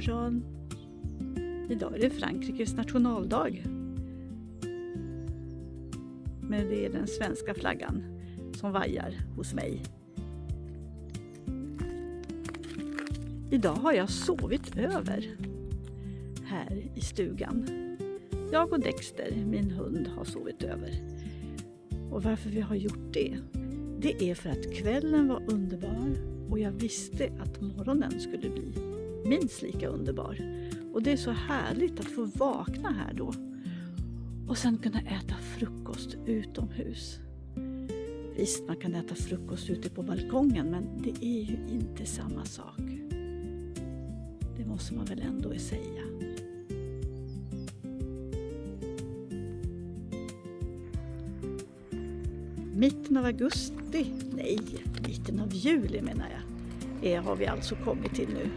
morgon. Idag är det Frankrikes nationaldag. Men det är den svenska flaggan som vajar hos mig. Idag har jag sovit över här i stugan. Jag och Dexter, min hund, har sovit över. Och varför vi har gjort det? Det är för att kvällen var underbar och jag visste att morgonen skulle bli minst lika underbar. Och det är så härligt att få vakna här då. Och sen kunna äta frukost utomhus. Visst, man kan äta frukost ute på balkongen, men det är ju inte samma sak. Det måste man väl ändå säga. Mitten av augusti, nej, mitten av juli menar jag, har vi alltså kommit till nu.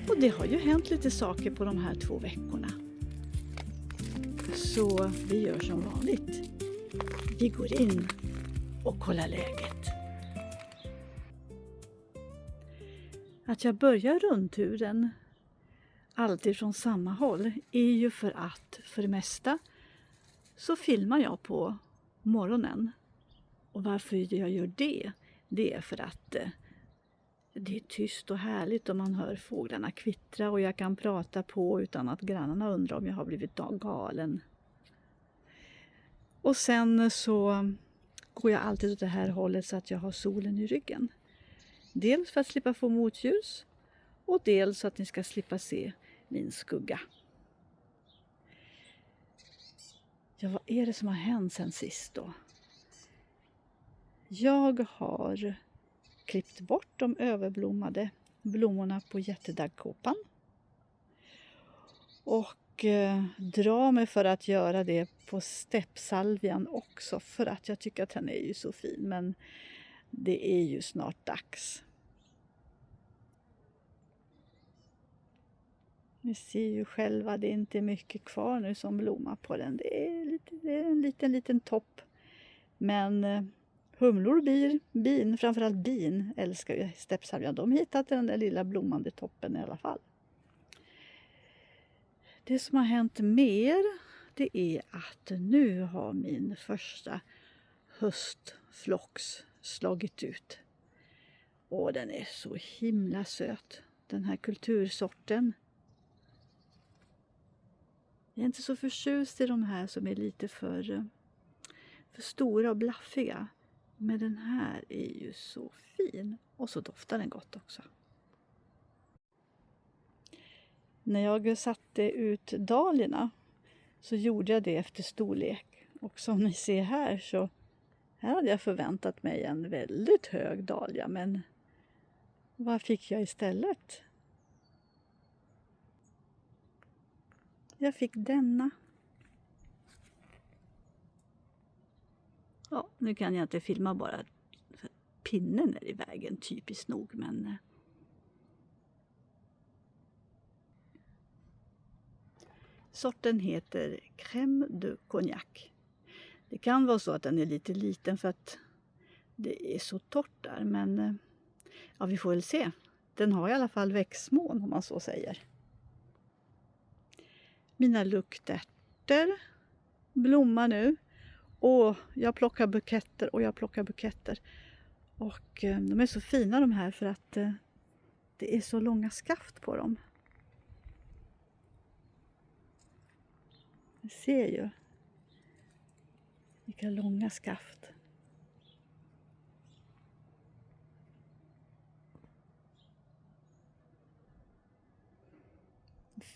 Och det har ju hänt lite saker på de här 2 veckorna. Så vi gör som vanligt. Vi går in och kollar läget. Att jag börjar rundturen alltid från samma håll är ju för att för det mesta så filmar jag på morgonen. Och varför jag gör det? Det är för att det är tyst och härligt och man hör fåglarna kvittra och jag kan prata på utan att grannarna undrar om jag har blivit galen. Och sen så går jag alltid åt det här hållet så att jag har solen i ryggen. Dels för att slippa få motljus och dels så att ni ska slippa se min skugga. Ja, vad är det som har hänt sen sist då? Jag har klippt bort de överblommade blommorna på jättedaggkåpan. Och drar mig för att göra det på steppsalvian också. För att jag tycker att den är ju så fin. Men det är ju snart dags. Ni ser ju själva, det är inte mycket kvar nu som blommar på den. Det är en liten topp. Men humlor, bin, framförallt bin älskar ju steppsalvian. De har hittat den där lilla blommande toppen i alla fall. Det som har hänt mer, det är att nu har min första höstflox slagit ut. Och den är så himla söt, den här kultursorten. Jag är inte så förtjust i de här som är lite för stora och blaffiga. Men den här är ju så fin och så doftar den gott också. När jag satte ut dahliorna så gjorde jag det efter storlek. Och som ni ser här så här hade jag förväntat mig en väldigt hög dahlia. Men vad fick jag istället? Jag fick denna. Ja, nu kan jag inte filma bara för pinnen är i vägen typiskt nog. Men sorten heter Crème de Cognac. Det kan vara så att den är lite liten för att det är så torrt där. Men ja, vi får väl se. Den har i alla fall växtmån om man så säger. Mina luktärtor blommar nu. Och jag plockar buketter och jag plockar buketter. Och de är så fina de här för att det är så långa skaft på dem. Ni ser ju vilka långa skaft.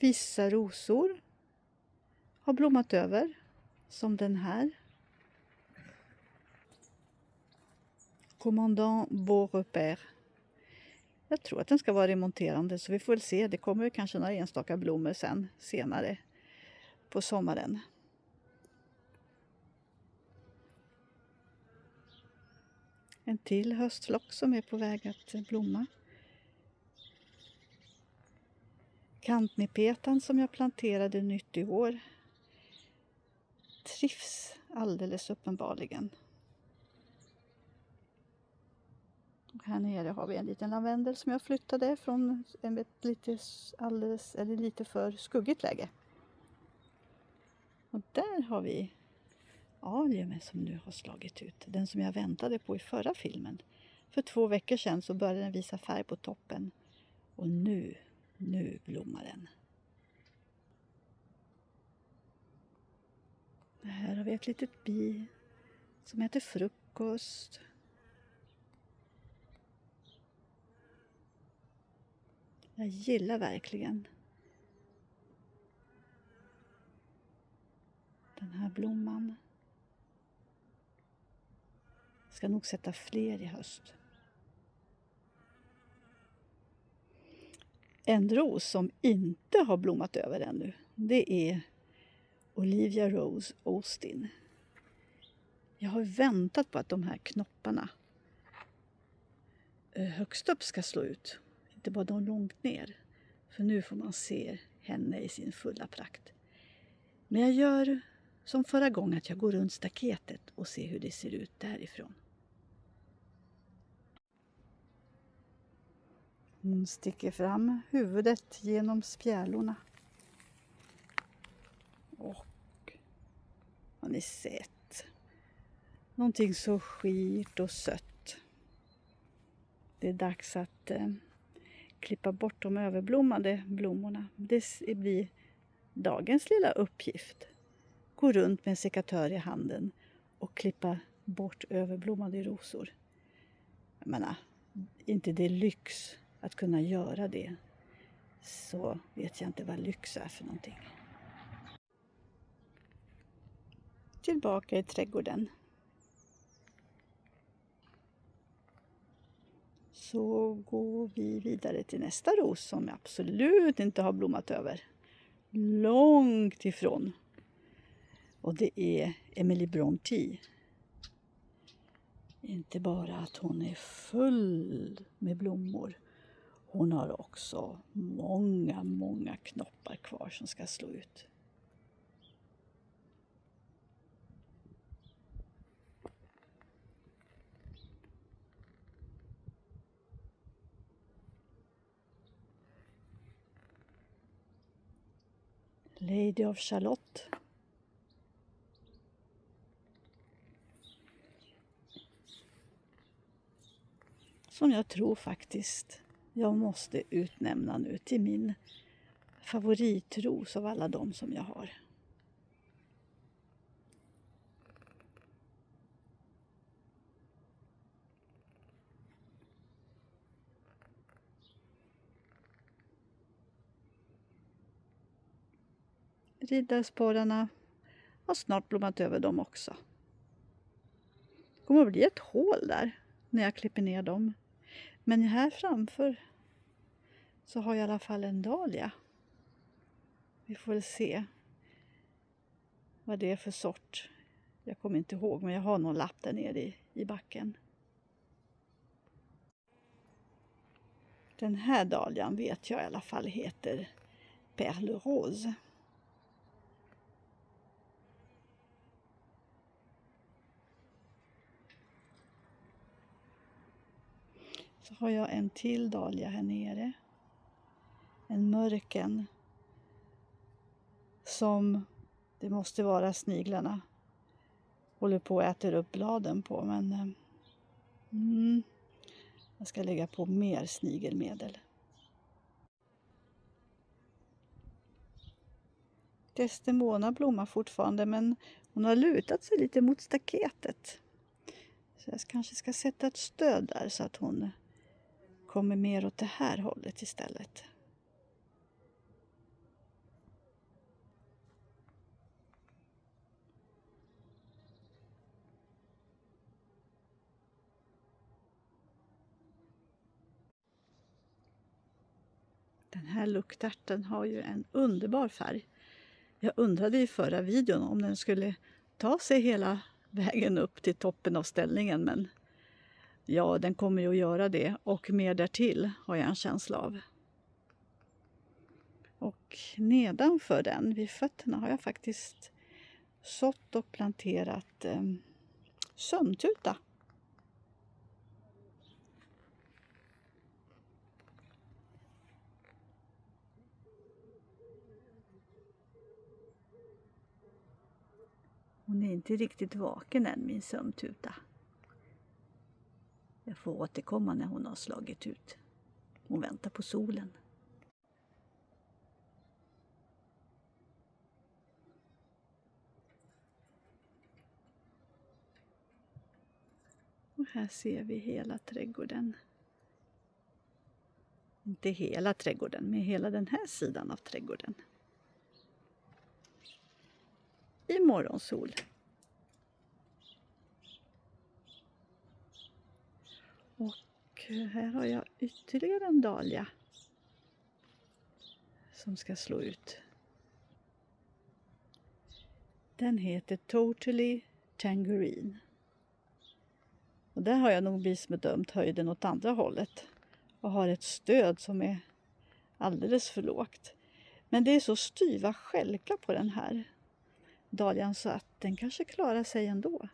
Vissa rosor har blommat över, som den här. Commandant Beaurepaire. Jag tror att den ska vara remonterande så vi får väl se. Det kommer kanske några enstaka blommor sen senare på sommaren. En till höstflock som är på väg att blomma. Kantnipetan som jag planterade nytt i år trivs alldeles uppenbarligen. Och här nere har vi en liten lavendel som jag flyttade från ett lite för skuggigt läge. Och där har vi aliumen som nu har slagit ut. Den som jag väntade på i förra filmen. För 2 veckor sedan så började den visa färg på toppen. Och nu blommar den. Här har vi ett litet bi som heter frukost. Jag gillar verkligen den här blomman. Jag ska nog sätta fler i höst. En ros som inte har blommat över ännu, det är Olivia Rose Austin. Jag har väntat på att de här knopparna högst upp ska slå ut. Inte bara de långt ner. För nu får man se henne i sin fulla prakt. Men jag gör som förra gången, att jag går runt staketet och ser hur det ser ut därifrån. Hon sticker fram huvudet genom spjälorna. Och har ni sett? Någonting så skirt och sött. Det är dags att klippa bort de överblommade blommorna. Det blir dagens lilla uppgift. Gå runt med en sekatör i handen och klippa bort överblommade rosor. Jag menar, inte det är lyx att kunna göra det, så vet jag inte vad lyx är för någonting. Tillbaka i trädgården. Så går vi vidare till nästa ros som absolut inte har blommat över. Långt ifrån. Och det är Emily Brontë. Inte bara att hon är full med blommor. Hon har också många knoppar kvar som ska slå ut. Lady of Charlotte. Som jag tror faktiskt jag måste utnämna nu till min favoritros av alla de som jag har. Riddarsporarna har snart blommat över dem också. Det kommer att bli ett hål där när jag klipper ner dem. Men här framför så har jag i alla fall en dahlia. Vi får väl se vad det är för sort. Jag kommer inte ihåg, men jag har någon lapp där nere i backen. Den här dahlian vet jag i alla fall heter Perle Rose. Så har jag en till dahlia här nere. En mörken. Som det måste vara sniglarna håller på att äta upp bladen på. Men jag ska lägga på mer snigelmedel. Desdemona blommar fortfarande, men hon har lutat sig lite mot staketet. Så jag kanske ska sätta ett stöd där så att hon kommer mer åt det här hållet istället. Den här luktärten har ju en underbar färg. Jag undrade i förra videon om den skulle ta sig hela vägen upp till toppen av ställningen, men ja, den kommer ju att göra det och mer därtill har jag en känsla av. Och nedanför den, vid fötterna, har jag faktiskt sått och planterat sömntuta. är inte riktigt vaken än, min sömntuta. Jag får återkomma när hon har slagit ut. Hon väntar på solen. Och här ser vi hela trädgården. Inte hela trädgården, men hela den här sidan av trädgården. I morgonsol. Och här har jag ytterligare en dahlia som ska slå ut. Den heter Totally Tangerine. Och där har jag nog bedömt höjden åt andra hållet. Och har ett stöd som är alldeles för lågt. Men det är så styva skälkar på den här dahlian så att den kanske klarar sig ändå.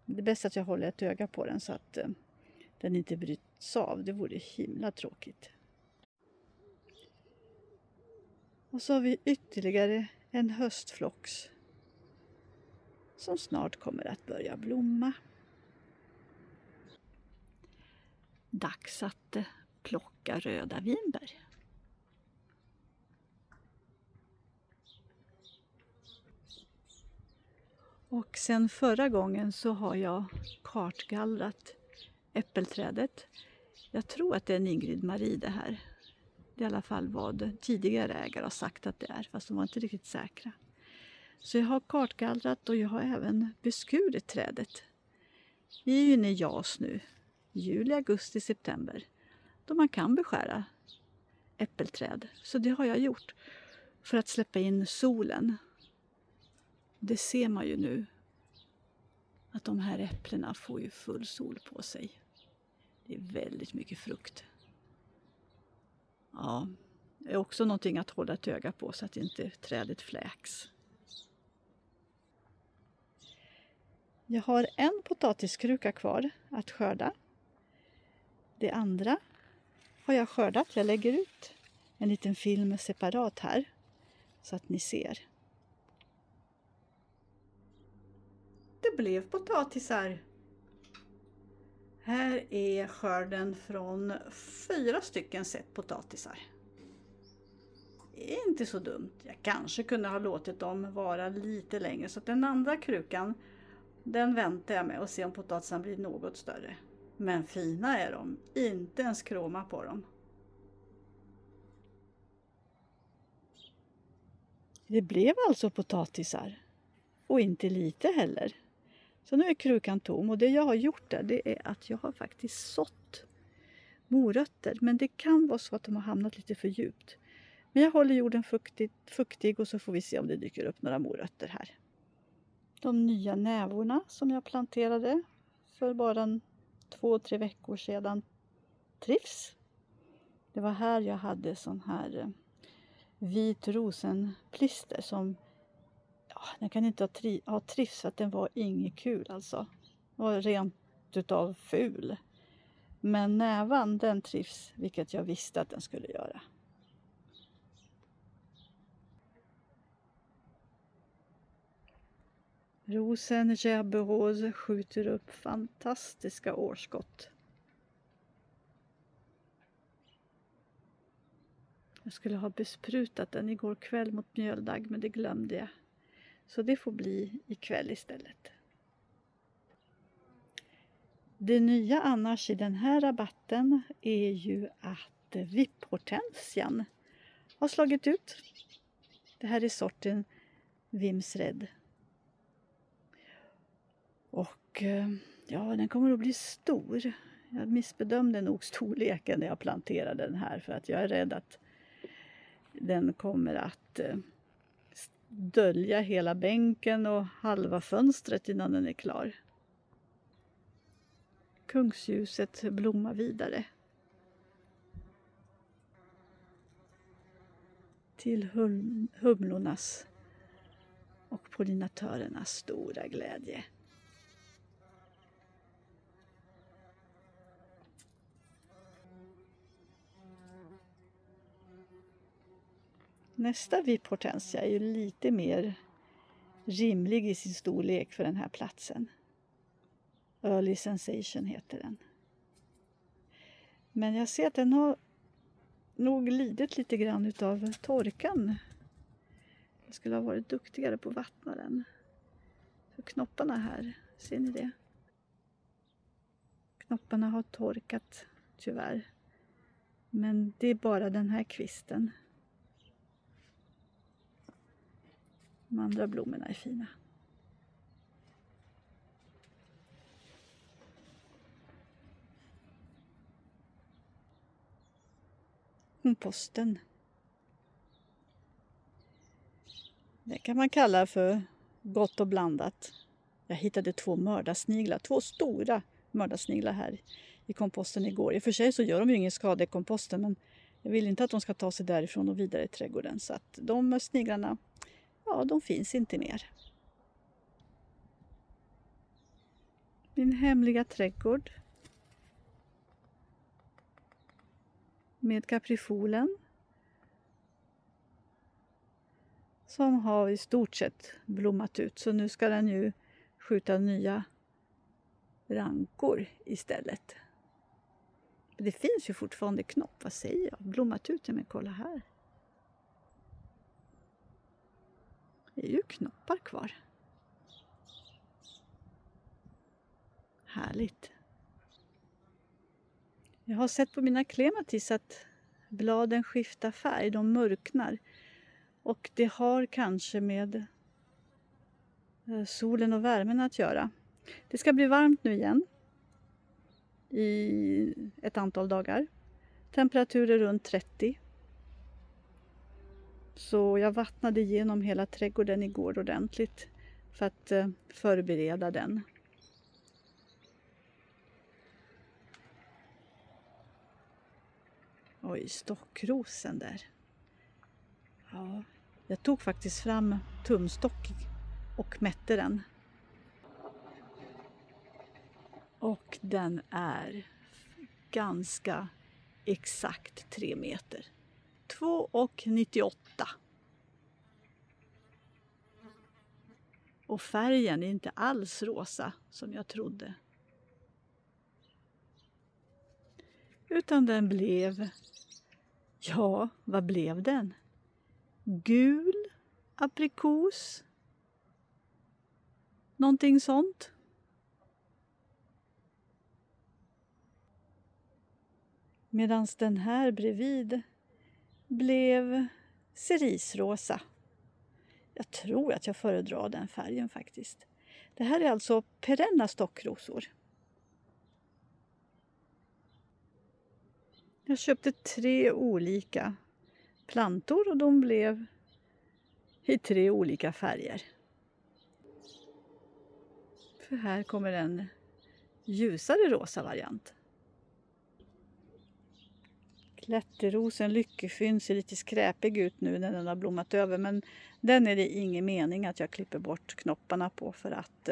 Det är bäst att jag håller ett öga på den så att den inte bryts av. Det vore himla tråkigt. Och så har vi ytterligare en höstflox som snart kommer att börja blomma. Dags att plocka röda vinbär. Och sen förra gången så har jag kartgallrat äppelträdet. Jag tror att det är en Ingrid Marie det här. Det är i alla fall vad tidigare ägare har sagt att det är, fast de var inte riktigt säkra. Så jag har kartgallrat och jag har även beskurit trädet. Vi är ju inne i JAS nu, juli, augusti, september, då man kan beskära äppelträd. Så det har jag gjort för att släppa in solen. Det ser man ju nu att de här äpplena får ju full sol på sig. Det är väldigt mycket frukt. Ja, det är också någonting att hålla ett öga på så att inte trädet fläks. Jag har en potatiskruka kvar att skörda. Det andra har jag skördat. Jag lägger ut en liten film separat här så att ni ser. Det blev potatisar. Här är skörden från 4 stycken set potatisar. Det är inte så dumt. Jag kanske kunde ha låtit dem vara lite längre så att den andra krukan, den väntar jag med och ser om potatisarna blir något större. Men fina är de, inte ens kråma på dem. Det blev alltså potatisar. Och inte lite heller. Så nu är krukan tom och det jag har gjort där, det är att jag har faktiskt sått morötter. Men det kan vara så att de har hamnat lite för djupt. Men jag håller jorden fuktig och så får vi se om det dyker upp några morötter här. De nya nävorna som jag planterade för bara 2-3 veckor sedan trivs. Det var här jag hade sån här vit rosenplister som den kan inte ha trivs för att den var inget kul alltså. Den var rent utav ful. Men nävan den trivs, vilket jag visste att den skulle göra. Rosen Gerberose skjuter upp fantastiska årskott. Jag skulle ha besprutat den igår kväll mot mjöldagg, men det glömde jag. Så det får bli ikväll istället. Det nya annars i den här rabatten är ju att vipphortensian har slagit ut. Det här är sorten Vimsred. Och ja, den kommer att bli stor. Jag missbedömde nog storleken när jag planterade den här för att jag är rädd att den kommer att dölja hela bänken och halva fönstret innan den är klar. Kungsljuset blommar vidare. Till humlornas och pollinatörernas stora glädje. Nästa vipphortensia är ju lite mer rimlig i sin storlek för den här platsen. Early Sensation heter den. Men jag ser att den har nog lidit lite grann utav torkan. Jag skulle ha varit duktigare på att vattna den. För knopparna här, ser ni det? Knopparna har torkat tyvärr. Men det är bara den här kvisten. De andra blommorna är fina. Komposten. Det kan man kalla för gott och blandat. Jag hittade 2 mördarsniglar, 2 stora mördarsniglar här i komposten igår. I och för sig så gör de ju ingen skada i komposten, men jag vill inte att de ska ta sig därifrån och vidare i trädgården. Så att de sniglarna, ja, de finns inte mer. Min hemliga trädgård. Med kaprifolen. Som har i stort sett blommat ut. Så nu ska den ju skjuta nya rankor istället. Det finns ju fortfarande knopp, vad säger jag? Blommat ut, men kolla här. Det är ju knoppar kvar. Härligt. Jag har sett på mina klematis att bladen skiftar färg, de mörknar. Och det har kanske med solen och värmen att göra. Det ska bli varmt nu igen. I ett antal dagar. Temperaturer runt 30. Så jag vattnade igenom hela trädgården igår ordentligt. För att förbereda den. Oj, stockrosen där. Ja, jag tog faktiskt fram tumstock och mätte den. Och den är ganska exakt 3 meter. 2,98. Och färgen är inte alls rosa som jag trodde. Utan den blev, ja, vad blev den? Gul, aprikos, någonting sånt. Medan den här bredvid blev cerisrosa. Jag tror att jag föredrar den färgen faktiskt. Det här är alltså perenna stockrosor. Jag köpte 3 olika plantor och de blev i 3 olika färger. För här kommer en ljusare rosa variant. Klätterrosen Lyckefyn ser lite skräpig ut nu när den har blommat över. Men den är det ingen mening att jag klipper bort knopparna på för att...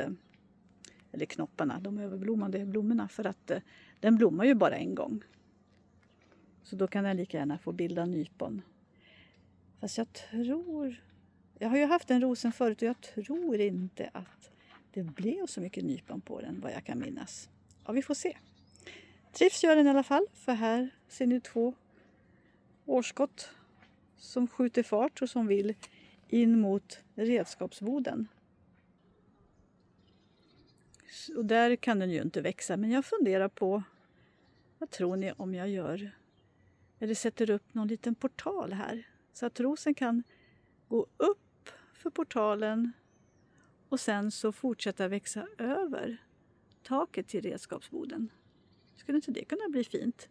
Eller knopparna, de överblommande blommorna. För att den blommar ju bara en gång. Så då kan den lika gärna få bilda nypon. Fast jag tror... Jag har ju haft den rosen förut och jag tror inte att det blev så mycket nypon på den vad jag kan minnas. Ja, vi får se. Trivs gör den i alla fall, för här ser ni 2 årskott som skjuter fart och som vill in mot redskapsboden. Och där kan den ju inte växa, men jag funderar på, vad tror ni om jag gör? Eller sätter upp någon liten portal här så att rosen kan gå upp för portalen och sen så fortsätta växa över taket till redskapsboden. Skulle inte det kunna bli fint?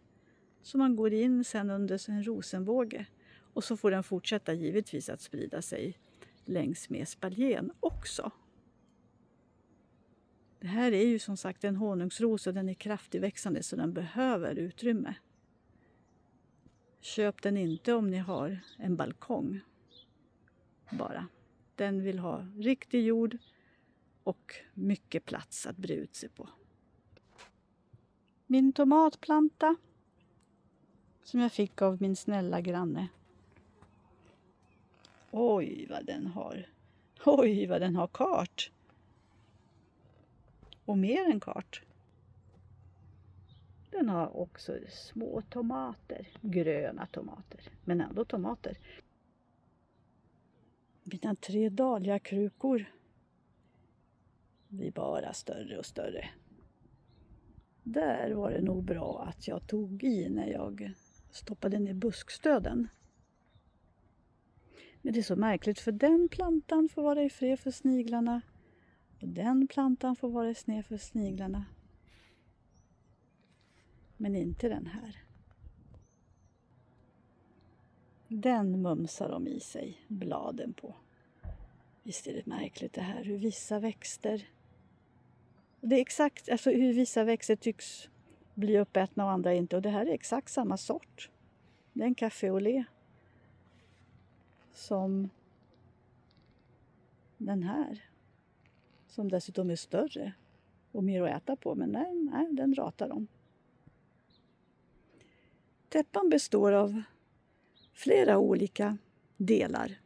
Så man går in sen under en rosenbåge och så får den fortsätta givetvis att sprida sig längs med spaljén också. Det här är ju som sagt en honungsros och den är kraftigt växande så den behöver utrymme. Köp den inte om ni har en balkong bara. Den vill ha riktig jord och mycket plats att bre ut sig på. Min tomatplanta som jag fick av min snälla granne. Oj vad den har Oj, vad den har kart. Och mer än kart. Den har också små tomater. Gröna tomater. Men ändå tomater. Mina 3 dahliakrukor blir bara större och större. Där var det nog bra att jag tog i när jag stoppade ner buskstöden. Men det är så märkligt, för den plantan får vara i fred för sniglarna. Och den plantan får vara i sned för sniglarna. Men inte den här. Den mumsar de i sig bladen på. Visst är det märkligt det här hur vissa växter... Det är exakt alltså hur vissa växter tycks bli uppätna och andra inte. Och det här är exakt samma sort. Det är en café au lait. Som den här. Som dessutom är större. Och mer att äta på. Men nej den ratar de. Täppan består av flera olika delar.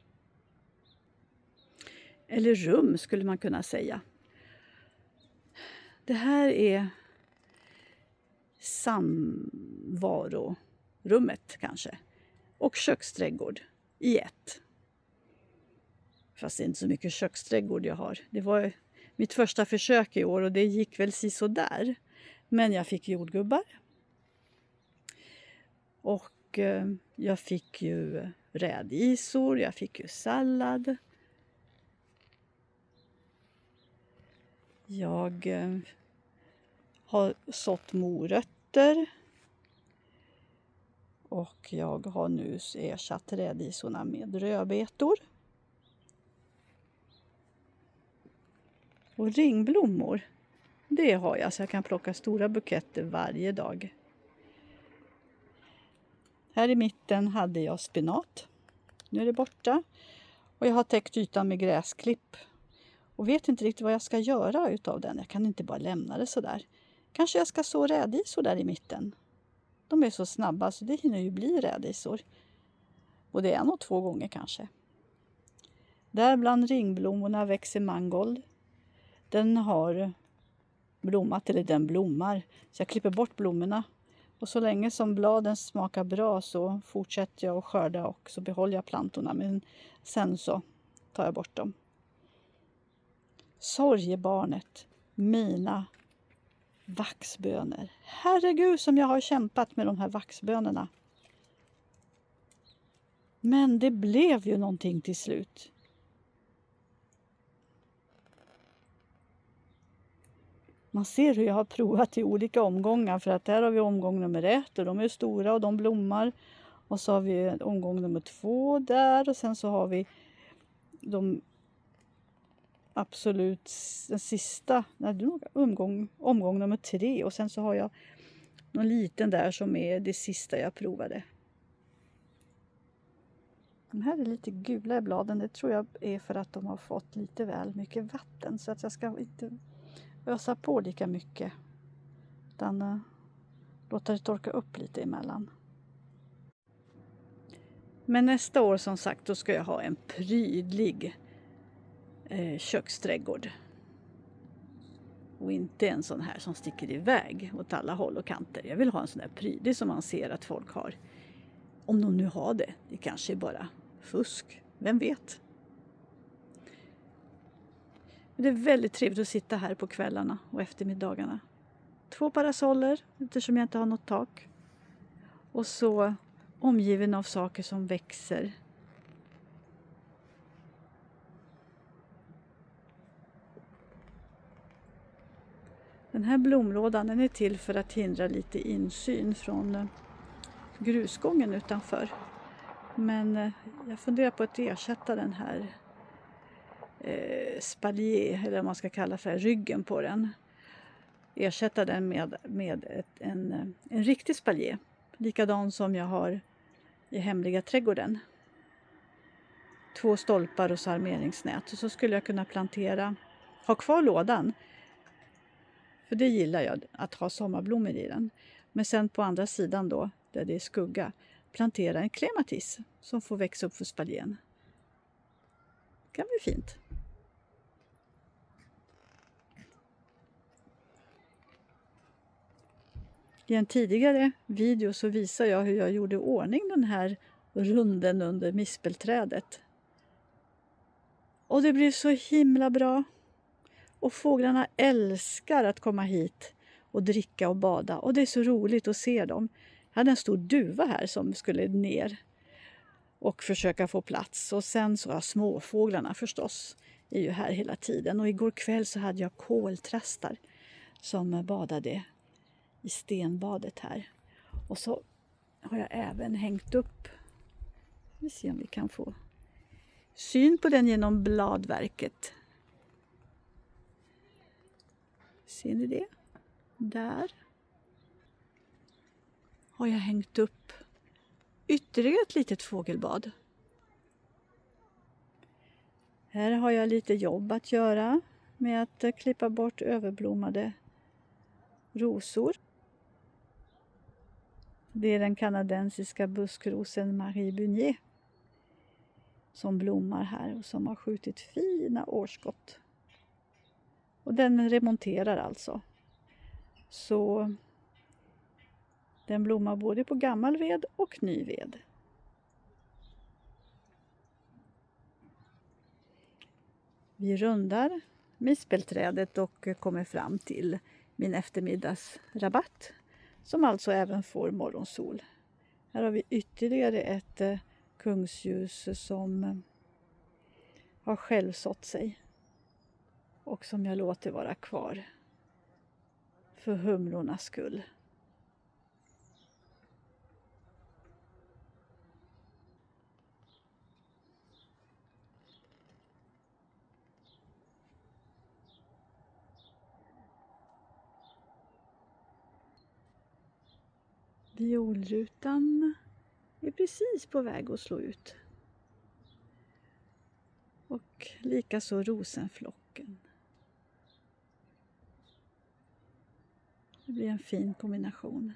Eller rum skulle man kunna säga. Det här är samvarorummet kanske. Och köksträdgård i ett. Fast det är inte så mycket köksträdgård jag har. Det var mitt första försök i år och det gick väl så där. Men jag fick jordgubbar. Och jag fick ju rädisor, jag fick ju sallad. Jag har sått morötter. Och jag har nu ersatt rädisorna med rödbetor. Och ringblommor, det har jag så jag kan plocka stora buketter varje dag. Här i mitten hade jag spinat. Nu är det borta. Och jag har täckt ytan med gräsklipp. Och vet inte riktigt vad jag ska göra utav den. Jag kan inte bara lämna det så där. Kanske jag ska så rädisor där i mitten. De är så snabba så det hinner ju bli rädisor. Och det är 1 och 2 gånger kanske. Där bland ringblommorna växer mangold. Den har blommat, eller den blommar. Så jag klipper bort blommorna. Och så länge som bladen smakar bra så fortsätter jag att skörda och så behåller jag plantorna. Men sen så tar jag bort dem. Sorgebarnet, mina vaxbönor. Herregud som jag har kämpat med de här vaxbönorna. Men det blev ju någonting till slut. Man ser hur jag har provat i olika omgångar. För att där har vi omgång nummer 1 och de är stora och de blommar. Och så har vi omgång nummer 2 där och sen så har vi de absolut den sista, omgång nummer 3 och sen så har jag någon liten där som är det sista jag provade. De här är lite gula i bladen, det tror jag är för att de har fått lite väl mycket vatten så att jag ska inte ösa på lika mycket utan låta det torka upp lite emellan. Men nästa år som sagt då ska jag ha en prydlig köksträdgård. Och inte en sån här som sticker iväg åt alla håll och kanter. Jag vill ha en sån där prydlig som man ser att folk har. Om de nu har det. Det kanske är bara fusk. Vem vet? Men det är väldigt trevligt att sitta här på kvällarna och eftermiddagarna. 2 parasoller eftersom jag inte har något tak. Och så omgiven av saker som växer. Den här blomlådan den är till för att hindra lite insyn från grusgången utanför. Men jag funderar på att ersätta den här spalier, eller vad man ska kalla för ryggen på den. Ersätta den med en riktig spalier. Likadan som jag har i hemliga trädgården. 2 stolpar och så armeringsnät. Så skulle jag kunna ha kvar lådan. För det gillar jag, att ha sommarblommor i den. Men sen på andra sidan då, där det är skugga, plantera en klematis som får växa upp för spaljen. Det kan bli fint. I en tidigare video så visar jag hur jag gjorde i ordning den här runden under mispelträdet. Och det blev så himla bra. Och fåglarna älskar att komma hit och dricka och bada. Och det är så roligt att se dem. Jag hade en stor duva här som skulle ner och försöka få plats. Och sen så småfåglarna förstås är ju här hela tiden. Och igår kväll så hade jag koltrastar som badade i stenbadet här. Och så har jag även hängt upp. Vi ser om vi kan få syn på den genom bladverket. Ser ni det? Där har jag hängt upp ytterligare ett litet fågelbad. Här har jag lite jobb att göra med att klippa bort överblommade rosor. Det är den kanadensiska buskrosen Marie Bunier som blommar här och som har skjutit fina årskott. Och den remonterar alltså. Så den blommar både på gammal ved och ny ved. Vi rundar mispelträdet och kommer fram till min eftermiddagsrabatt som alltså även får morgonsol. Här har vi ytterligare ett kungsljus som har självsått sig och som jag låter vara kvar för humlornas skull. Violrutan är precis på väg att slå ut. Och likaså rosenflocken. Det blir en fin kombination.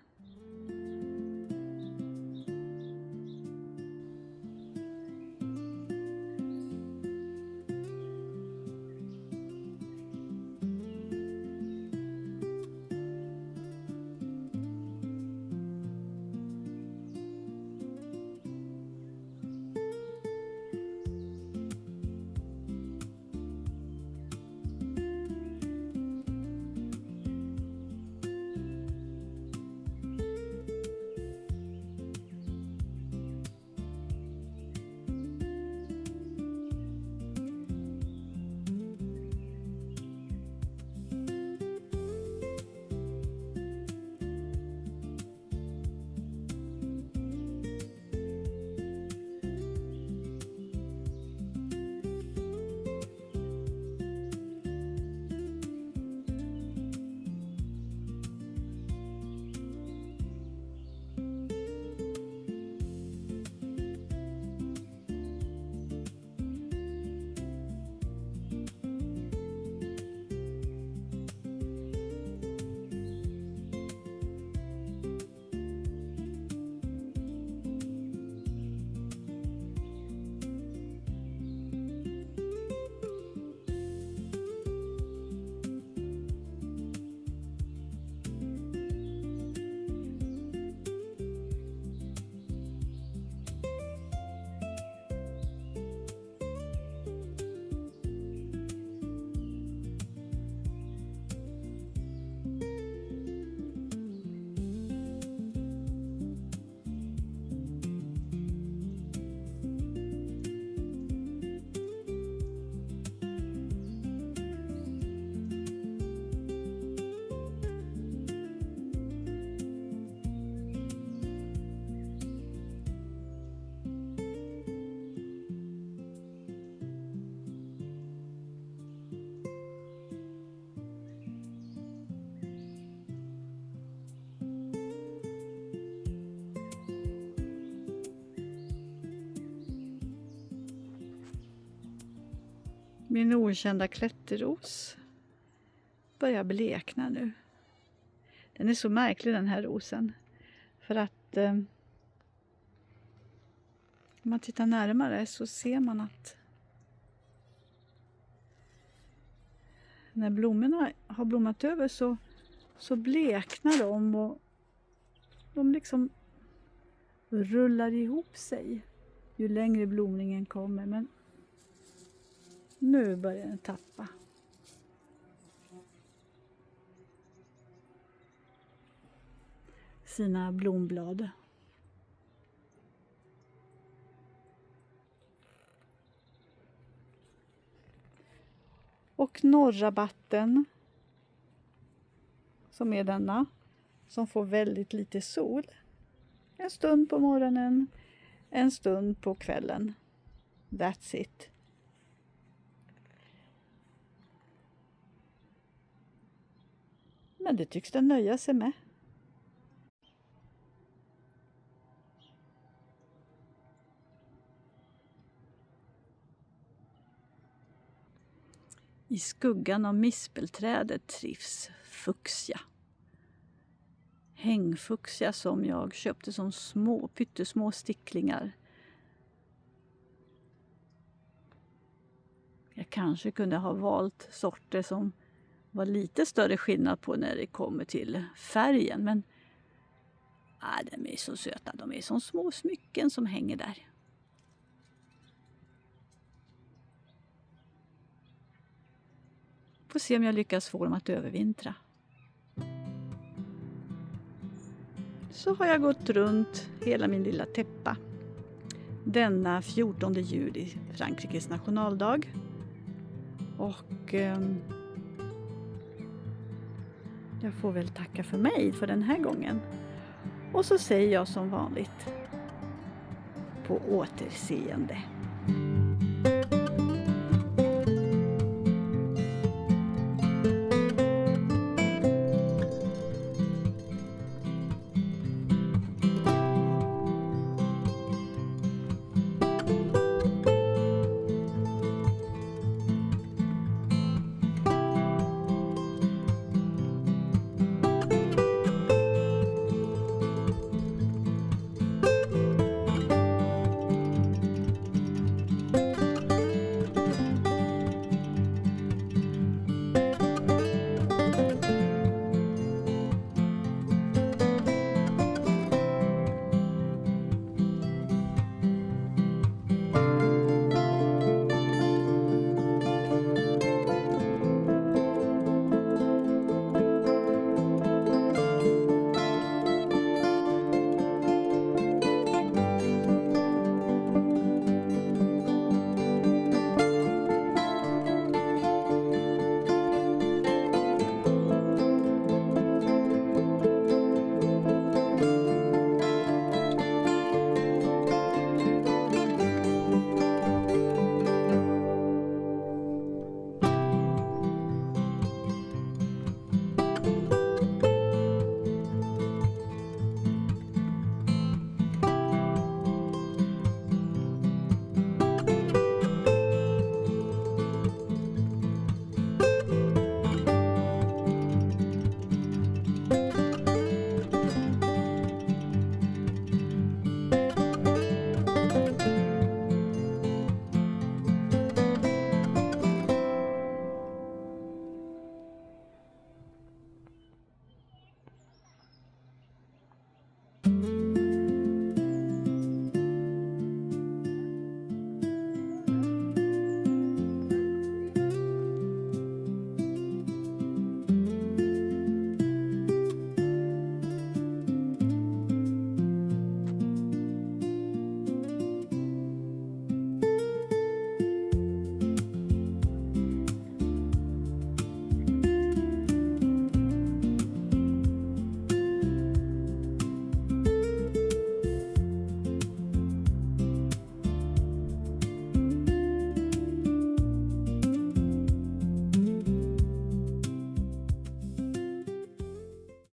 Min okända klätterros börjar blekna nu. Den är så märklig den här rosen. För att om man tittar närmare så ser man att när blommorna har blommat över så bleknar de och de liksom rullar ihop sig ju längre blomningen kommer. Men nu börjar den tappa. Sina blomblad. Och norrabatten, som är denna, som får väldigt lite sol. En stund på morgonen, en stund på kvällen. That's it. Men det tycks den nöja sig med. I skuggan av mispelträdet trivs fuchsia. Hängfuchsia som jag köpte som pyttesmå sticklingar. Jag kanske kunde ha valt sorter som var lite större skillnad på när det kommer till färgen. Men de är så söta. De är som små smycken som hänger där. Får se om jag lyckas få dem att övervintra. Så har jag gått runt hela min lilla täppa. Denna 14 juli, Frankrikes nationaldag. Och jag får väl tacka för mig för den här gången. Och så säger jag som vanligt på återseende.